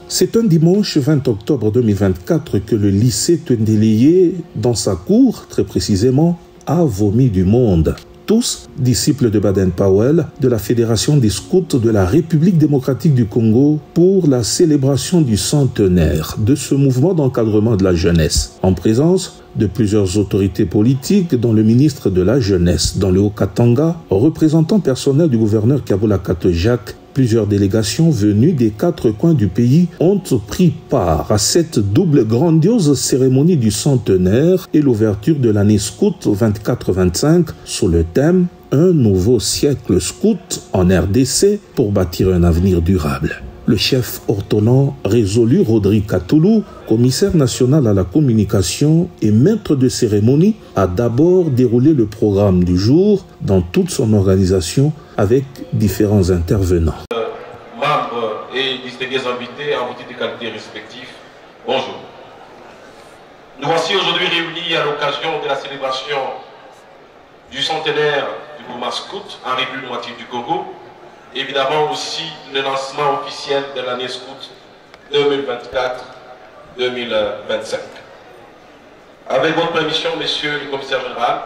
C'est un dimanche 20 octobre 2024 que le lycée Twendeleye, dans sa cour, très précisément, a vomi du monde. Tous disciples de Baden-Powell, de la Fédération des scouts de la République démocratique du Congo pour la célébration du centenaire de ce mouvement d'encadrement de la jeunesse, en présence de plusieurs autorités politiques, dont le ministre de la Jeunesse dans le Haut-Katanga, représentant personnel du gouverneur Kaboula Kato Jacques. Plusieurs délégations venues des 4 coins du pays ont pris part à cette double grandiose cérémonie du centenaire et l'ouverture de l'année scout 24-25 sous le thème « Un nouveau siècle scout en RDC pour bâtir un avenir durable ». Le chef ortholan résolu Rodrigue Katoulou, commissaire national à la communication et maître de cérémonie, a d'abord déroulé le programme du jour dans toute son organisation avec différents intervenants. Membres et distingués invités en titre de qualité respectifs, bonjour. Nous voici aujourd'hui réunis à l'occasion de la célébration du centenaire du mouvement scout en République démocratique du Congo. Évidemment aussi le lancement officiel de l'année scout 2024-2025. Avec votre permission, monsieur le commissaire général,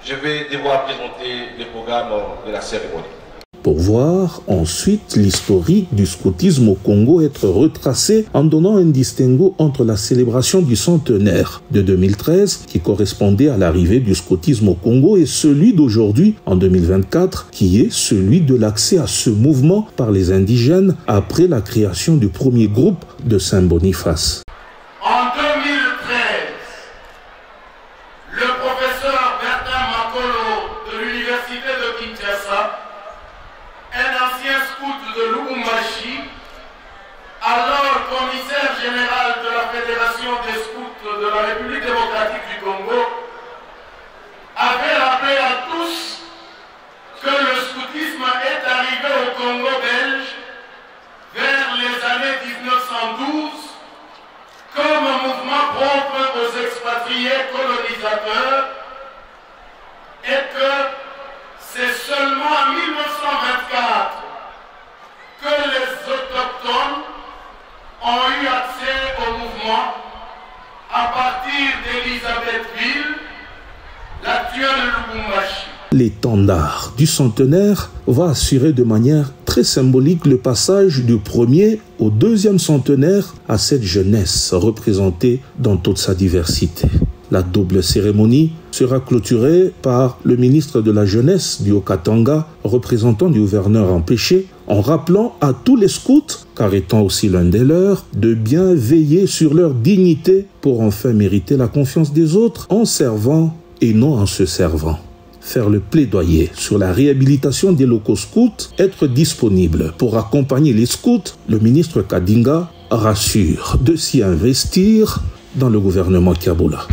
je vais devoir présenter le programme de la cérémonie. Pour voir ensuite l'historique du scoutisme au Congo être retracé en donnant un distinguo entre la célébration du centenaire de 2013 qui correspondait à l'arrivée du scoutisme au Congo et celui d'aujourd'hui en 2024 qui est celui de l'accès à ce mouvement par les indigènes après la création du premier groupe de Saint-Boniface. En 2013, le professeur Bertin Makolo de l'université de Kinshasa, un ancien scout de Lubumbashi, alors commissaire général de la Fédération des scouts de la République démocratique du Congo, avait rappelé à tous que le scoutisme est arrivé au Congo belge vers les années 1912 comme un mouvement propre aux expatriés colonisateurs et que c'est seulement en 1924 que les autochtones ont eu accès au mouvement à partir d'Elisabethville, l'actuelle Lubumbashi. L'étendard du centenaire va assurer de manière très symbolique le passage du premier au deuxième centenaire à cette jeunesse représentée dans toute sa diversité. La double cérémonie sera clôturée par le ministre de la Jeunesse du Haut-Katanga, représentant du gouverneur empêché, en rappelant à tous les scouts, car étant aussi l'un des leurs, de bien veiller sur leur dignité pour enfin mériter la confiance des autres en servant et non en se servant. Faire le plaidoyer sur la réhabilitation des locaux scouts, être disponible pour accompagner les scouts, le ministre Kadinga rassure de s'y investir dans le gouvernement Kaboula.